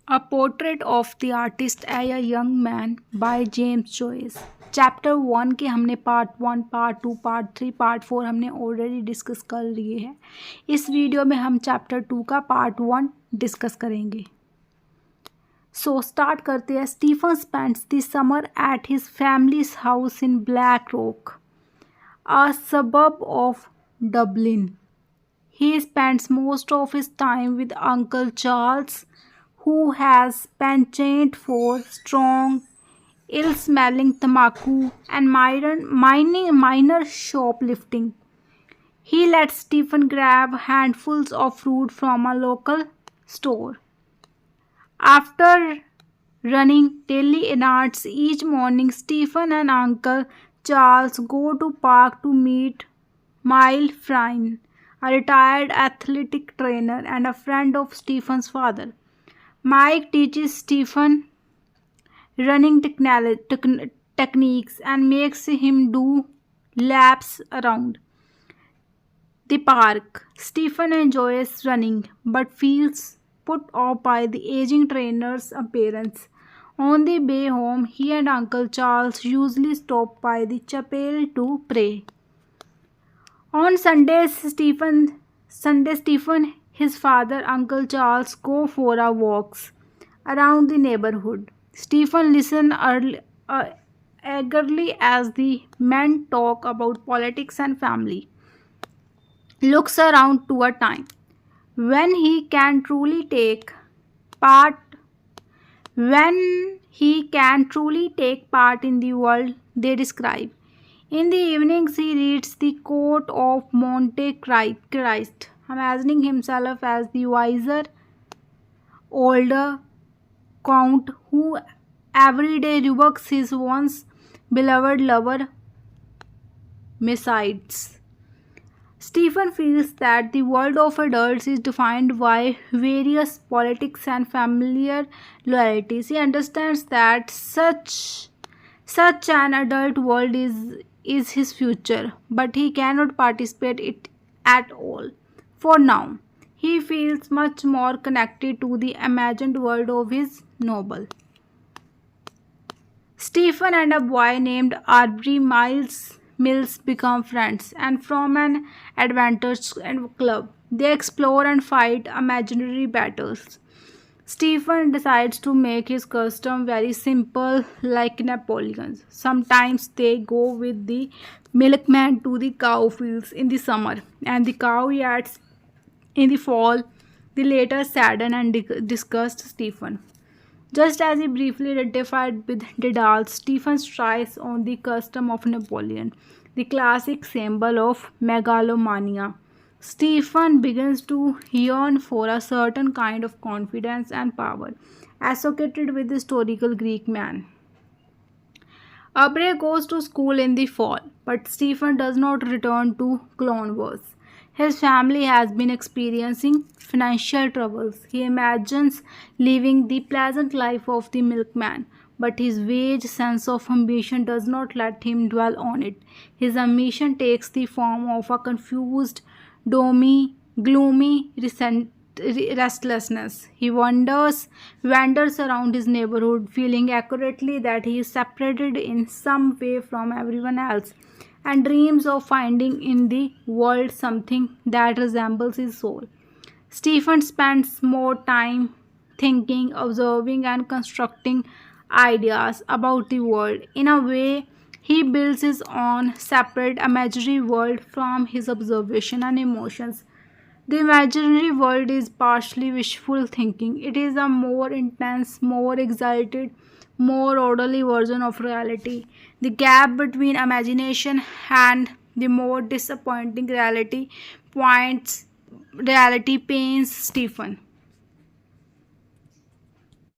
A Portrait of the Artist as a Young Man by James Joyce। Chapter 1 के हमने part 1, part 2, part 3, part 4 हमने already discuss कर लिए हैं। इस वीडियो में हम चैप्टर 2 का पार्ट 1 डिस्कस करेंगे। सो स्टार्ट करते हैं। Stephen spends the summer at his family's house in Black Rock, a suburb of Dublin. He spends most of his time with Uncle Charles, who has penchant for strong, ill-smelling tobacco and minor shoplifting. He lets Stephen grab handfuls of fruit from a local store. After running daily errands each morning, Stephen and Uncle Charles go to park to meet Mile Fryn, a retired athletic trainer and a friend of Stephen's father. Mike teaches Stephen running techniques and makes him do laps around the park. Stephen enjoys running but feels put off by the aging trainer's appearance. On the way home, he and Uncle Charles usually stop by the chapel to pray. On Stephen, his father, Uncle Charles, go for a walks around the neighborhood. Stephen listens eagerly as the men talk about politics and family. Looks around to a time when he can truly take part in the world they describe. In the evenings, he reads the Court of Monte Cristo, imagining himself as the wiser, older count who every day rebukes his once beloved lover, Messides. Stephen feels that the world of adults is defined by various politics and familiar loyalties. He understands that such an adult world is his future, but he cannot participate it at all. For now, he feels much more connected to the imagined world of his novel. Stephen and a boy named Aubrey Mills become friends, and from an adventurers club, they explore and fight imaginary battles. Stephen decides to make his custom very simple, like Napoleon's. Sometimes they go with the milkman to the cow fields in the summer and the cow yards in the fall. The latter sadden and disgust Stephen. Just as he briefly identified with Dédale, Stephen strikes on the custom of Napoleon, the classic symbol of megalomania. Stephen begins to yearn for a certain kind of confidence and power associated with the historical Greek man. Aubrey goes to school in the fall, but Stephen does not return to Clone Wars. His family has been experiencing financial troubles. He imagines living the pleasant life of the milkman, but his vague sense of ambition does not let him dwell on it. His ambition takes the form of a confused, gloomy restlessness. He wanders around his neighborhood, feeling accurately that he is separated in some way from everyone else, and dreams of finding in the world something that resembles his soul. Stephen spends more time thinking, observing, and constructing ideas about the world. In a way, he builds his own separate imaginary world from his observation and emotions. The imaginary world is partially wishful thinking. It is a more intense, more exalted, more orderly version of reality. The gap between imagination and the more disappointing reality pains Stephen.